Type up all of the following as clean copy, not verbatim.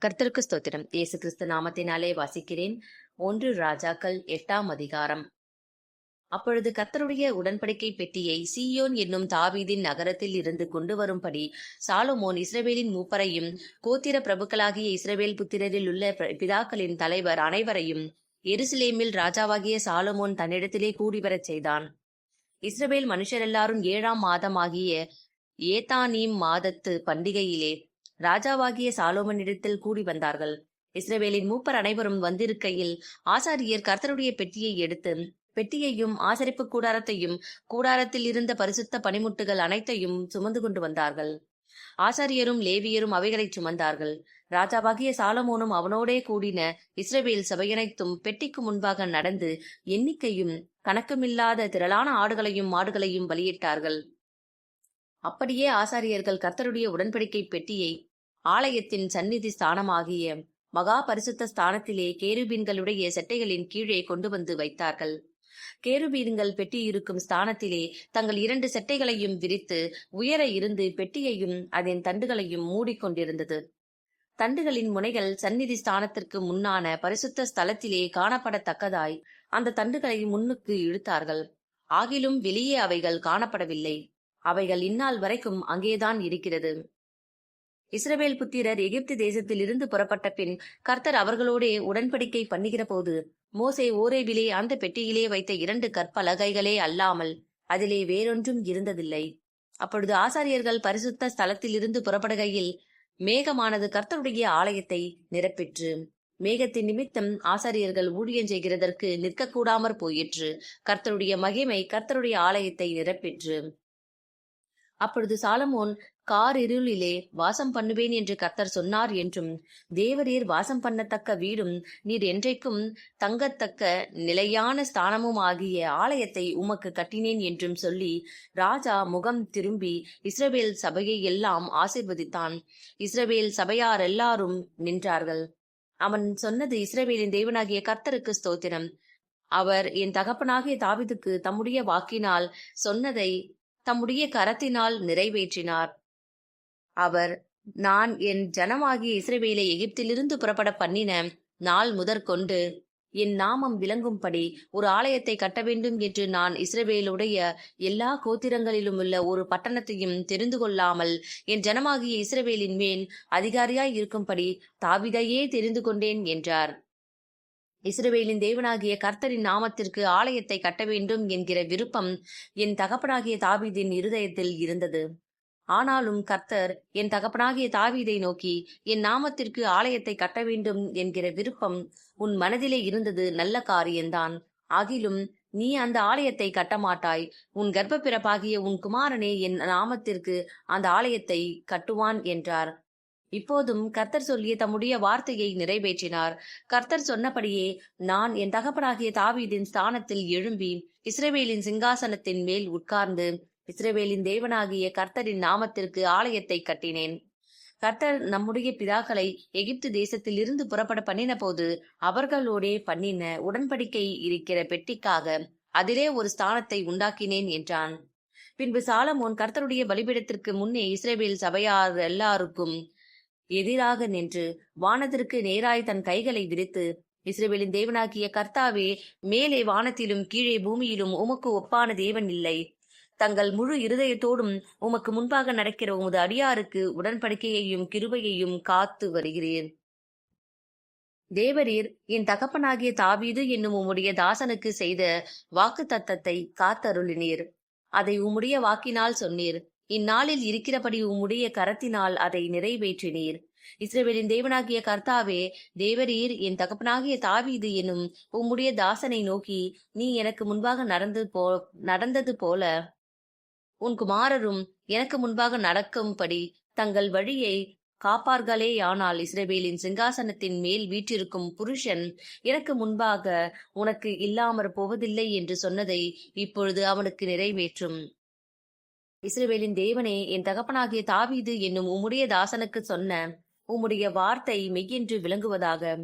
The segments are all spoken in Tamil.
கர்த்தருக்கு ஸ்தோத்திரம். இயேசு கிறிஸ்து நாமத்தினாலே வாசிக்கிறேன். 1 ராஜாக்கள் 8ஆம் அதிகாரம். அப்பொழுது கர்த்தருடைய உடன்படிக்கை பெட்டியை சீயோன் என்னும் தாவீதின் நகரத்தில் இருந்து கொண்டு வரும்படி சாலொமோன் இஸ்ரவேலின் மூப்பரையும் கோத்திர பிரபுக்களாகிய இஸ்ரவேல் புத்திரரில் உள்ள பிதாக்களின் தலைவர் அனைவரையும் எருசலேமில் ராஜாவாகிய சாலொமோன் தன்னிடத்திலே கூடிவரச் செய்தான். இஸ்ரவேல் மனுஷரெல்லாரும் 7ஆம் மாதமாகிய ஏத்தானீம் மாதத்து பண்டிகையிலே ராஜாவாகிய சாலோமனிடத்தில் கூடி வந்தார்கள். இஸ்ரவேலின் மூப்பர் அனைவரும் வந்திருக்கையில் ஆசாரியர் கர்த்தருடைய பெட்டியை எடுத்து பெட்டியையும் ஆசரிப்பு கூடாரத்தையும் கூடாரத்தில் இருந்த பரிசுத்த பனிமுட்டுகள் அனைத்தையும் சுமந்து கொண்டு வந்தார்கள். ஆசாரியரும் லேவியரும் அவைகளை சுமந்தார்கள். ராஜாவாகிய சாலமோனும் அவனோடே கூடின இஸ்ரவேல் சபையனைத்தும் பெட்டிக்கு முன்பாக நடந்து எண்ணிக்கையும் கணக்குமில்லாத திரளான ஆடுகளையும் மாடுகளையும் பலியிட்டார்கள். அப்படியே ஆசாரியர்கள் கர்த்தருடைய உடன்படிக்கை பெட்டியை ஆலயத்தின் சந்நிதி ஸ்தானமாகிய மகா பரிசுத்த ஸ்தானத்திலே கேருபீன்களுடைய செட்டைகளின் கீழே கொண்டு வந்து வைத்தார்கள். கேருபீன்கள் பெட்டி இருக்கும் ஸ்தானத்திலே தங்கள் 2 செட்டைகளையும் விரித்து உயர இருந்து பெட்டியையும் அதன் தண்டுகளையும் மூடிக்கொண்டிருந்தது. தண்டுகளின் முனைகள் சந்நிதி ஸ்தானத்திற்கு முன்னான பரிசுத்த ஸ்தலத்திலே காணப்படத்தக்கதாய் அந்த தண்டுகளை முன்னுக்கு இழுத்தார்கள். ஆகிலும் வெளியே அவைகள் காணப்படவில்லை. அவைகள் இந்நாள் வரைக்கும் அங்கேதான் இருக்கிறது. இஸ்ரவேல் புத்திரர் எகிப்து தேசத்தில் இருந்து புறப்பட்ட பின் கர்த்தர் அவர்களோடே உடன்படிக்கை பண்ணுகிற போது மோசே ஓரேபிலே அந்த பெட்டியிலே வைத்த 2 கற்பலகைகளே அல்லாமல் அதிலே வேறொன்றும் இருந்ததில்லை. அப்பொழுது ஆசாரியர்கள் பரிசுத்த ஸ்தலத்தில் இருந்து புறப்படுகையில் மேகமானது கர்த்தருடைய ஆலயத்தை நிரப்பிற்று. மேகத்தின் நிமித்தம் ஆசாரியர்கள் ஊழியம் செய்கிறதற்கு நிற்கக்கூடாமற் போயிற்று. கர்த்தருடைய மகிமை கர்த்தருடைய ஆலயத்தை நிரப்பிற்று. அப்பொழுது சாலமோன் காரிருளிலே வாசம் பண்ணுவேன் என்று கர்த்தர் சொன்னார் என்றும், தேவரீர் வாசம் பண்ணத்தக்க வீடும் நீர் என்றைக்கும் தங்கத்தக்க நிலையான ஸ்தானமும் ஆகிய ஆலயத்தை உமக்கு கட்டினேன் என்றும் சொல்லி ராஜா முகம் திரும்பி இஸ்ரவேல் சபையை எல்லாம் ஆசீர்வதித்தான். இஸ்ரவேல் சபையார் எல்லாரும் நின்றார்கள். அவன் சொன்னது, இஸ்ரவேலின் தேவனாகிய கர்த்தருக்கு ஸ்தோத்திரம். அவர் என் தகப்பனாகிய தாவீதுக்கு தம்முடைய வாக்கினால் சொன்னதை தம்முடைய கரத்தினால் நிறைவேற்றினார். அவர் நான் என் ஜனமாகிய இஸ்ரவேலை எகிப்திலிருந்து புறப்பட பண்ணின நாள் முதற்கொண்டு என் நாமம் விளங்கும்படி ஒரு ஆலயத்தை கட்ட வேண்டும் என்று நான் இஸ்ரவேலுடைய எல்லா கோத்திரங்களிலும் உள்ள ஒரு பட்டணத்தையும் தெரிந்து கொள்ளாமல் என் ஜனமாகிய இஸ்ரவேலின் மேல் அதிகாரியாய் இருக்கும்படி தாவீதையே தெரிந்து கொண்டேன் என்றார். இஸ்ரவேலின் தேவனாகிய கர்த்தரின் நாமத்திற்கு ஆலயத்தை கட்ட வேண்டும் என்கிற விருப்பம் என் தகப்பனாகிய தாவீதின் இருதயத்தில் இருந்தது. ஆனாலும் கர்த்தர் என் தகப்பனாகிய தாவீதை நோக்கி, என் நாமத்திற்கு ஆலயத்தை கட்ட வேண்டும் என்கிற விருப்பம் உன் மனதிலே இருந்தது நல்ல காரியம்தான். ஆகிலும் நீ அந்த ஆலயத்தை கட்டமாட்டாய். உன் கர்ப்ப பிறப்பாகிய உன் குமாரனே என் நாமத்திற்கு அந்த ஆலயத்தை கட்டுவான் என்றார். இப்போதும் கர்த்தர் சொல்லிய தம்முடைய வார்த்தையை நிறைவேற்றினார். கர்த்தர் சொன்னபடியே நான் என் தகப்பனாகிய தாவீதின் ஸ்தானத்தில் எழும்பி இஸ்ரவேலின் சிங்காசனத்தின் மேல் உட்கார்ந்து இஸ்ரவேலின் தேவனாகிய கர்த்தரின் நாமத்திற்கு ஆலயத்தை கட்டினேன். கர்த்தர் நம்முடைய பிதாக்களை எகிப்து தேசத்தில் இருந்து புறப்பட பண்ணின போது அவர்களோடே பண்ணின உடன்படிக்கை இருக்கிற பெட்டிக்காக அதிலே ஒரு ஸ்தானத்தை உண்டாக்கினேன் என்றான். பின்பு சாலமோன் கர்த்தருடைய பலிபீடத்திற்கு முன்னே இஸ்ரவேல் சபையார் எல்லாருக்கும் எதிராக நின்று வானத்திற்கு நேராய் தன் கைகளை விரித்து, இஸ்ரவேலின் தேவனாகிய கர்த்தாவே, மேலே வானத்திலும் கீழே பூமியிலும் உமக்கு ஒப்பான தேவன் இல்லை. தங்கள் முழு இருதயத்தோடும் உமக்கு முன்பாக நடக்கிற உமது அடியாருக்கு உடன்படிக்கையையும் கிருபையையும் காத்து வருகிறேன். தேவரீர் என் தகப்பனாகிய தாவீது என்னும் உம்முடைய தாசனுக்கு செய்த வாக்கு தத்தத்தை காத்தருளினீர். அதை உம்முடைய வாக்கினால் சொன்னீர். இந்நாளில் இருக்கிறபடி உம்முடைய கரத்தினால் அதை நிறைவேற்றினீர். இஸ்ரவேலின் தேவனாகிய கர்த்தாவே, தேவரீர் என் தகப்பனாகிய தாவீது என்னும் உம்முடைய தாசனை நோக்கி, நீ எனக்கு முன்பாக நடந்தது போல உன் குமாரரும் எனக்கு முன்பாக நடக்கும்படி தங்கள் வழியை காப்பார்களேயானால் இஸ்ரவேலின் சிங்காசனத்தின் மேல் வீற்றிருக்கும் புருஷன் எனக்கு முன்பாக உனக்கு இல்லாமற் போவதில்லை என்று சொன்னதை இப்பொழுது அவனுக்கு நிறைவேற்றும். இஸ்ரவேலின் தேவனே, என் தகப்பனாகிய தாவீது என்னும் உம்முடைய தாசனுக்கு சொன்ன உம்முடைய வார்த்தை மெய்யென்று விளங்குவதாக.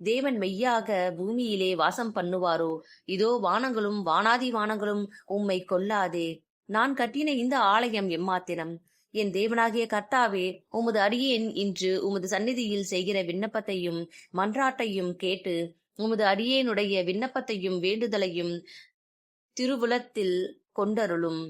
தேவன் மெய்யாக பூமியிலே வாசம் பண்ணுவாரோ? இதோ வானங்களும் வானாதி வானங்களும் உம்மை கொல்லாதே. நான் கட்டின இந்த ஆலயம் எம்மாத்திரம்? என் தேவனாகிய கர்த்தாவே, உமது அடியேன் இன்று உமது சந்நிதியில் செய்கிற விண்ணப்பத்தையும் மன்றாட்டையும் கேட்டு உமது அடியேனுடைய விண்ணப்பத்தையும் வேண்டுதலையும் திருவுளத்தில் கொண்டருளும்.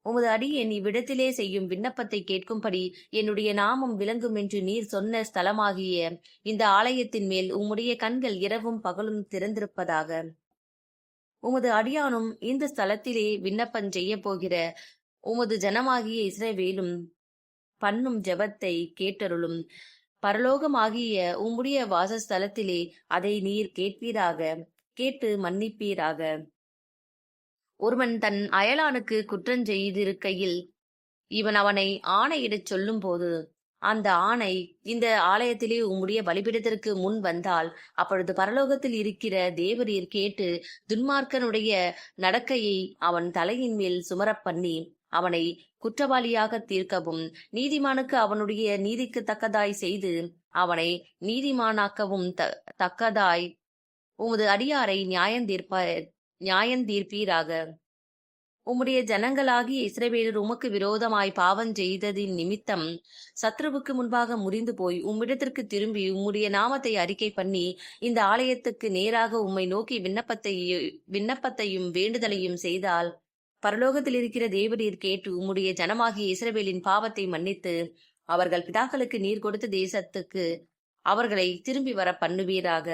உமது அடியேன் இவ்விடத்திலே செய்யும் விண்ணப்பத்தை கேட்கும்படி என்னுடைய நாமம் விளங்கும் என்று நீர் சொன்ன ஸ்தலமாகிய இந்த ஆலயத்தின் மேல் உம்முடைய கண்கள் இரவும் பகலும் திறந்திருப்பதாக. உமது அடியானும் இந்த ஸ்தலத்திலே விண்ணப்பம் செய்ய போகிற உமது ஜனமாகிய இஸ்ரவேலும் பண்ணும் ஜெபத்தை கேட்டருளும். பரலோகமாகிய உம்முடைய வாசஸ்தலத்திலே அதை நீர் கேட்பீராக, கேட்டு மன்னிப்பீராக. ஒருவன் தன் அயலானுக்கு குற்றஞ்செய்திருக்கையில் இவன் அவனை ஆணையிடச் சொல்லும் போது அந்த ஆணை இந்த ஆலயத்திலே உம்முடைய பலிபீடத்திற்கு முன் வந்தால், அப்பொழுது பரலோகத்தில் இருக்கிற தேவரீர் கேட்டு துன்மார்க்கனுடைய நடக்கையை அவன் தலையின் மேல் சுமரப் பண்ணி அவனை குற்றவாளியாக தீர்க்கவும், நீதிமானுக்கு அவனுடைய நீதிக்கு தக்கதாய் செய்து அவனை நீதிமானாக்கவும் தக்கதாய் உமது அடியாரை நியாயந்தீர்ப்பீராக. உம்முடைய ஜனங்களாகிய இஸ்ரவேலர் உமக்கு விரோதமாய் பாவம் செய்ததின் நிமித்தம் சத்ருவுக்கு முன்பாக முறிந்து போய் உம்மிடத்திற்கு திரும்பி உம்முடைய நாமத்தை அறிக்கை பண்ணி இந்த ஆலயத்துக்கு நேராக உம்மை நோக்கி விண்ணப்பத்தையும் வேண்டுதலையும் செய்தால், பரலோகத்தில் இருக்கிற தேவரீர் கேட்டு உம்முடைய ஜனமாகிய இஸ்ரவேலின் பாவத்தை மன்னித்து அவர்கள் பிதாக்களுக்கு நீர் கொடுத்த தேசத்துக்கு அவர்களை திரும்பி வர பண்ணுவீராக.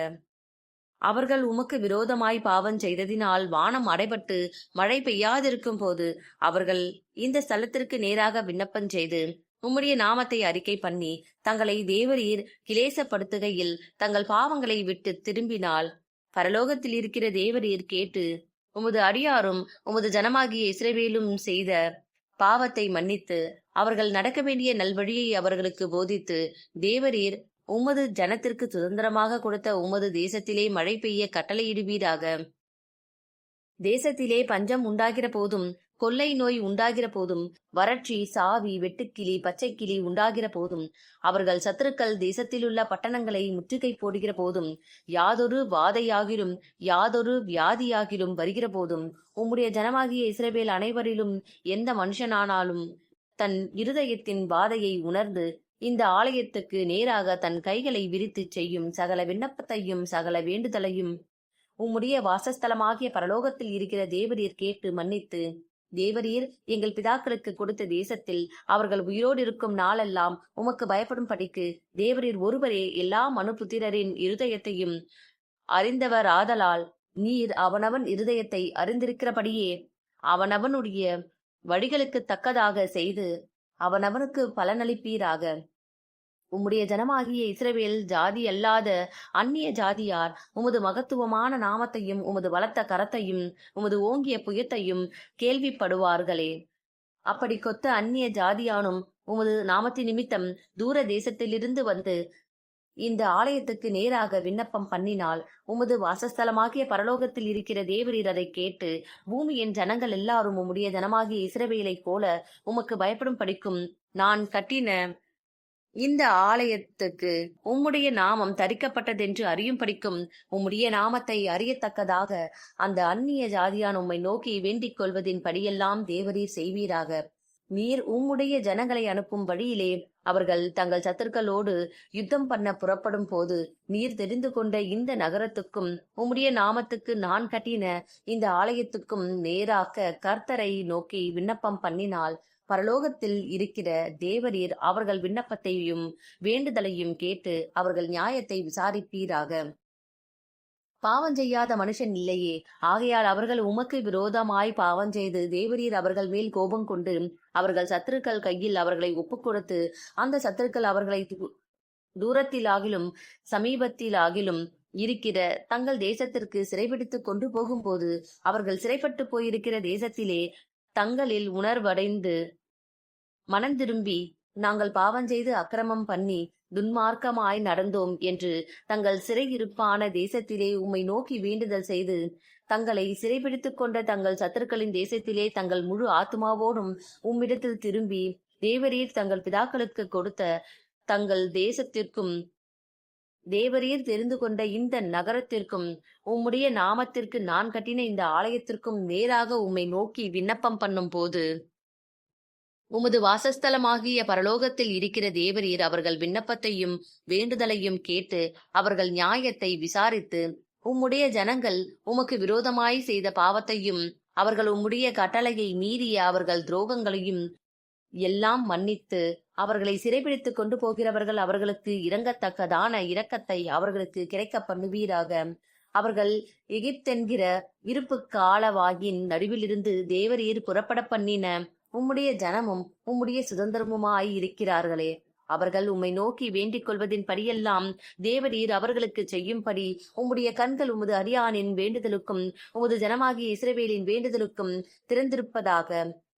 அவர்கள் உமக்கு விரோதமாய் பாவம் செய்ததினால் வானம் அடைபட்டு மழை பெய்யாதிருக்கும் போது அவர்கள் இந்த ஸ்தலத்திற்கு நேராக விண்ணப்பம் செய்து உம்முடைய நாமத்தை அறிக்கை பண்ணி தங்களை தேவரீர் கிளேசப்படுத்துகையில் தங்கள் பாவங்களை விட்டு திரும்பினால், பரலோகத்தில் இருக்கிற தேவரீர் கேட்டு உமது அடியாரும் உமது ஜனமாகிய இஸ்ரவேலும் செய்த பாவத்தை மன்னித்து அவர்கள் நடக்க வேண்டிய நல்வழியை அவர்களுக்கு போதித்து தேவரீர் உமது ஜனத்திற்கு சுதந்திரமாக கொடுத்த உமது தேசத்திலே மழை பெய்ய கட்டளையிடுவீராக. தேசத்திலே பஞ்சம் உண்டாகிற போதும், கொள்ளை நோய் உண்டாகிற போதும், வறட்சி, சாவி, வெட்டுக்கிளி, பச்சைக்கிளி உண்டாகிற போதும், அவர்கள் சத்துருக்கள் தேசத்திலுள்ள பட்டணங்களை முற்றுகை போடுகிற போதும், யாதொரு வாதையாகிலும் யாதொரு வியாதியாகிலும் வருகிற போதும், உம்முடைய ஜனமாகிய இஸ்ரவேல் அனைவரிலும் எந்த மனுஷனானாலும் தன் இருதயத்தின் வாதையை உணர்ந்து இந்த ஆலயத்துக்கு நேராக தன் கைகளை விரித்து செய்யும் சகல விண்ணப்பத்தையும் சகல வேண்டுதலையும் உம்முடைய வாசஸ்தலமாகிய பரலோகத்தில் இருக்கிற தேவரீர் கேட்டு மன்னித்து, தேவரீர் எங்கள் பிதாக்களுக்கு கொடுத்த தேசத்தில் அவர்கள் உயிரோடு இருக்கும் நாளெல்லாம் உமக்கு பயப்படும் படிக்கு தேவரீர் ஒருவரே எல்லா மனுபுத்திரரின் இருதயத்தையும் அறிந்தவர் ஆதலால் நீர் அவனவன் இருதயத்தை அறிந்திருக்கிறபடியே அவனவனுடைய வழிகளுக்கு தக்கதாக செய்து அவனவனுக்கு பலனளிப்பீராக. உம்முடைய ஜனமாகிய இஸ்ரவேல் ஜாதி அல்லாத அந்நிய ஜாதியார் உமது மகத்துவமான நாமத்தையும் உமது பலத்த கரத்தையும் உமது ஓங்கிய புயத்தையும் கேள்விப்படுவார்களே. அப்படி கொத்த அந்நிய ஜாதியானும் உமது நாமத்தின் நிமித்தம் தூர தேசத்திலிருந்து வந்து இந்த ஆலயத்துக்கு நேராக விண்ணப்பம் பண்ணினால், உமது வாசஸ்தலமாகிய பரலோகத்தில் இருக்கிற தேவரீர் அதை கேட்டு பூமியின் ஜனங்கள் எல்லாரும் உம்முடைய ஜனமாகிய இஸ்ரவேலை போல உமக்கு பயப்படும் படிக்கும் நான் கட்டின இந்த ஆலயத்துக்கு உம்முடைய நாமம் தரிக்கப்பட்டதென்று அறியும் படிக்கும் உம்முடைய நாமத்தை அறியத்தக்கதாக அந்த அந்நிய ஜாதியான் உம்மை நோக்கி வேண்டிக் கொள்வதின் படியெல்லாம் தேவரீர் செய்வீராக. நீர் உம்முடைய ஜனங்களை அனுப்பும் வழியிலே அவர்கள் தங்கள் சத்துருக்களோடு யுத்தம் பண்ண புறப்படும் போது நீர் தெரிந்து கொண்ட இந்த நகரத்துக்கும் உம்முடைய நாமத்துக்கு நான் கட்டின இந்த ஆலயத்துக்கும் நேராக கர்த்தரை நோக்கி விண்ணப்பம் பண்ணினால், பரலோகத்தில் இருக்கிற தேவரீர் அவர்கள் விண்ணப்பத்தையும் வேண்டுதலையும் கேட்டு அவர்கள் நியாயத்தை விசாரிப்பீராக. பாவம் செய்யாத மனுஷன் இல்லையே, ஆகையால் அவர்கள் உமக்கு விரோதமாய் பாவம் செய்து தேவரீர் அவர்கள் மேல் கோபம் கொண்டு அவர்கள் சத்துருக்கள் கையில் அவர்களை ஒப்புக் கொடுத்து அந்த சத்துருக்கள் அவர்களை தூரத்திலாகிலும் சமீபத்திலாகிலும் இருக்கிற தங்கள் தேசத்திற்கு சிறைபிடித்து கொண்டு போகும்போது அவர்கள் சிறைப்பட்டு போயிருக்கிற தேசத்திலே தங்களில் உணர்வடைந்து மனந்திரும்பி நாங்கள் பாவம் செய்து அக்கிரமம் பண்ணி துன்மார்க்கமாய் நடந்தோம் என்று தங்கள் சிறையிருப்பான தேசத்திலே உம்மை நோக்கி வேண்டுதல் செய்து தங்களை சிறைபிடித்துக் கொண்ட தங்கள் சத்துருக்களின் தேசத்திலே தங்கள் முழு ஆத்மாவோடும் உம்மிடத்தில் திரும்பி தேவரீர் தங்கள் பிதாக்களுக்கு கொடுத்த தங்கள் தேசத்திற்கும் தேவரீர் தெரிந்து கொண்ட இந்த நகரத்திற்கும் உம்முடைய நாமத்திற்கு நான் கட்டின இந்த ஆலயத்திற்கும் நேராக உம்மை நோக்கி விண்ணப்பம் பண்ணும் போது உமது வாசஸ்தலமாகிய பரலோகத்தில் இருக்கிற தேவரீர் அவர்கள் விண்ணப்பத்தையும் வேண்டுதலையும் கேட்டு அவர்கள் நியாயத்தை விசாரித்து உம்முடைய ஜனங்கள் உமக்கு விரோதமாய் செய்த பாவத்தையும் அவர்கள் உம்முடைய கட்டளையை மீறிய அவர்கள் துரோகங்களையும் எல்லாம் மன்னித்து அவர்களை சிறைபிடித்துக் கொண்டு போகிறவர்கள் அவர்களுக்கு இரங்கத்தக்கதான இரக்கத்தை அவர்களுக்கு கிடைக்க பண்ணுவீராக. அவர்கள் எகிப்தென்கிற இருப்பு காலவாகின் நடுவிலிருந்து தேவரீர் புறப்பட பண்ணின உம்முடைய ஜனமும் உம்முடைய சுதந்திரமுமாய் இருக்கிறார்களே. அவர்கள் உம்மை நோக்கி வேண்டிக் கொள்வதின் படியெல்லாம் தேவரீர் அவர்களுக்கு செய்யும்படி உம்முடைய கண்கள் உமது அடியானின் வேண்டுதலுக்கும் உமது ஜனமாகிய இஸ்ரவேலின் வேண்டுதலுக்கும் திறந்திருப்பதாக.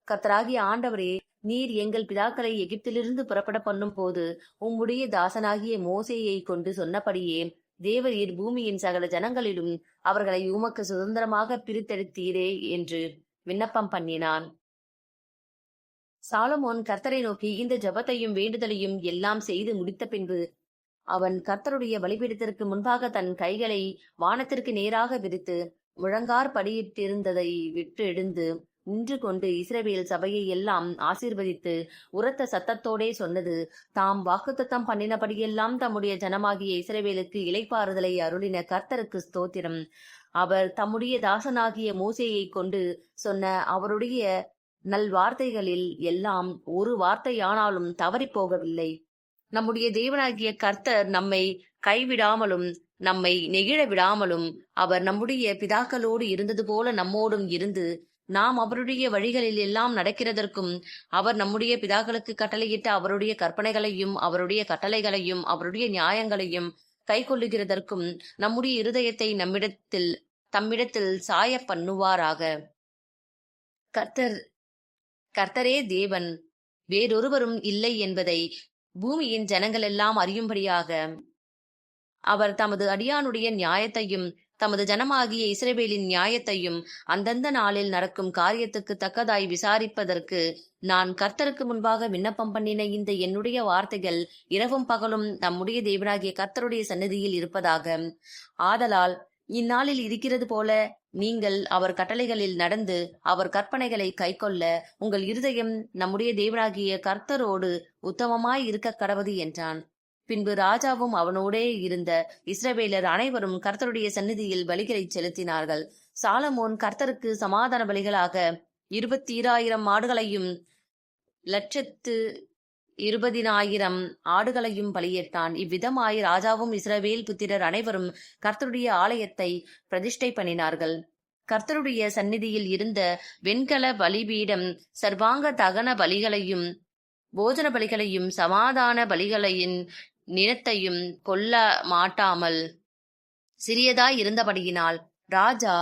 கர்த்தராகிய ஆண்டவரே, நீர் எங்கள் பிதாக்களை எகிப்திலிருந்து புறப்பட பண்ணும் போது உம்முடைய தாசனாகிய மோசேயை கொண்டு சொன்னபடியே தேவரீர் பூமியின் சகல ஜனங்களிலும் அவர்களை உமக்கு சுதந்திரமாக பிரித்தெடுத்தீரே என்று விண்ணப்பம் பண்ணினான். சாலமோன் கர்த்தரை நோக்கி இந்த ஜெபத்தையும் வேண்டுதலையும் எல்லாம் செய்து முடித்த பின்பு அவன் கர்த்தருடைய பலிபீடத்திற்கு முன்பாக தன் கைகளை வானத்திற்கு நேராக விரித்து முழங்கார் படியிட்டிருந்ததை விட்டு எழுந்து நின்று கொண்டு இஸ்ரவேல் சபையை எல்லாம் ஆசீர்வதித்து உரத்த சத்தத்தோடே சொன்னது, தாம் வாக்குத்தத்தம் பண்ணினபடியெல்லாம் தம்முடைய ஜனமாகிய இஸ்ரவேலுக்கு இளைப்பாறுதலை அருளின கர்த்தருக்கு ஸ்தோத்திரம். அவர் தம்முடைய தாசனாகிய மோசேயை கொண்டு சொன்ன அவருடைய நல்வார்த்தைகளில் எல்லாம் ஒரு வார்த்தையானாலும் தவறி போகவில்லை. நம்முடைய தேவனாகிய கர்த்தர் நம்மை கைவிடாமலும் நம்மை நெகிழ விடாமலும் அவர் நம்முடைய பிதாக்களோடு இருந்தது போல நம்மோடும் இருந்து நாம் அவருடைய வழிகளில் எல்லாம் நடக்கிறதற்கும் அவர் நம்முடைய பிதாக்களுக்கு கட்டளையிட்ட அவருடைய கற்பனைகளையும் அவருடைய கட்டளைகளையும் அவருடைய நியாயங்களையும் கை கொள்ளுகிறதற்கும் நம்முடைய இருதயத்தை தம்மிடத்தில் சாய பண்ணுவாராக. கர்த்தரே தேவன், வேறொருவரும் இல்லை என்பதை பூமியின் ஜனங்கள் எல்லாம் அறியும்படியாக அவர் தமது அடியானுடைய நியாயத்தையும் தமது ஜனமாகிய இஸ்ரவேலின் நியாயத்தையும் அந்தந்த நாளில் நடக்கும் காரியத்துக்கு தக்கதாய் விசாரிப்பதற்கு நான் கர்த்தருக்கு முன்பாக விண்ணப்பம் பண்ணின இந்த என்னுடைய வார்த்தைகள் இரவும் பகலும் நம்முடைய தேவனாகிய கர்த்தருடைய சந்நிதியில் இருப்பதாக. ஆதலால் இந்நாளில் இருக்கிறது போல நீங்கள் அவர் கட்டளைகளில் நடந்து அவர் கற்பனைகளை கைக்கொள்ள உங்கள் இருதயம் நம்முடைய தேவனாகிய கர்த்தரோடு உத்தமமாய் இருக்க கடவது என்றான். பின்பு ராஜாவும் அவனோடே இருந்த இஸ்ரவேலர் அனைவரும் கர்த்தருடைய சந்நிதியில் பலிகளை செலுத்தினார்கள். சாலமோன் கர்த்தருக்கு சமாதான பலிகளாக 22,000 ஆடுகளையும் 120,000 ஆடுகளையும் பலியிட்டான். இவ்விதமாய் ராஜாவும் இஸ்ரவேல் புத்திரர் அனைவரும் கர்த்தருடைய ஆலயத்தை பிரதிஷ்டை பண்ணினார்கள். கர்த்தருடைய சந்நிதியில் இருந்த வெண்கல பலிபீடம் சர்வாங்க தகன பலிகளையும் போஜன பலிகளையும் சமாதான பலிகளையும் நிலத்தையும் கொல்ல மாட்டாமல் சிறியதாய் இருந்தபடியினால் ராஜா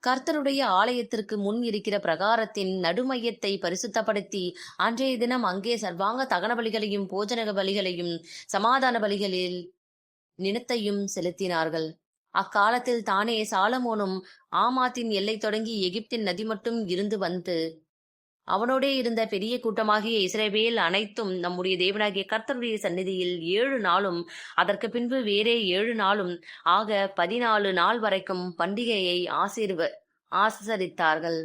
கர்த்தருடைய ஆலயத்திற்கு முன் இருக்கிற பிரகாரத்தின் நடுமையத்தை பரிசுத்தப்படுத்தி அன்றைய தினம் அங்கே சர்வாங்க தகன பலிகளையும் போஜன பலிகளையும் சமாதான பலிகளில் நிலத்தையும் செலுத்தினார்கள். அக்காலத்தில் தானே சாலமோனும் ஆமாத்தின் எல்லை தொடங்கி எகிப்தின் நதி மட்டும் இருந்து வந்து அவனோடே இருந்த பெரிய கூட்டமாகிய இஸ்ரவேல் அனைத்தும் நம்முடைய தேவனாகிய கர்த்தருடைய சந்நிதியில் 7 நாளும் அதற்கு பின்பு வேறே 7 நாளும் ஆக 14 நாள் வரைக்கும் பண்டிகையை ஆசரித்தார்கள்.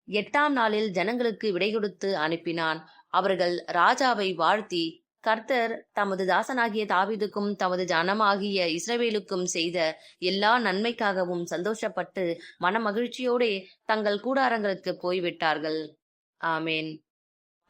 8ஆம் நாளில் ஜனங்களுக்கு விடை கொடுத்து அனுப்பினான். அவர்கள் ராஜாவை வாழ்த்தி கர்த்தர் தமது தாசனாகிய தாவீதுக்கும் தமது ஜனமாகிய இஸ்ரவேலுக்கும் செய்த எல்லா நன்மைக்காகவும் சந்தோஷப்பட்டு மனமகிழ்ச்சியோடே தங்கள் கூடாரங்களுக்கு போய்விட்டார்கள். ஆமேன்.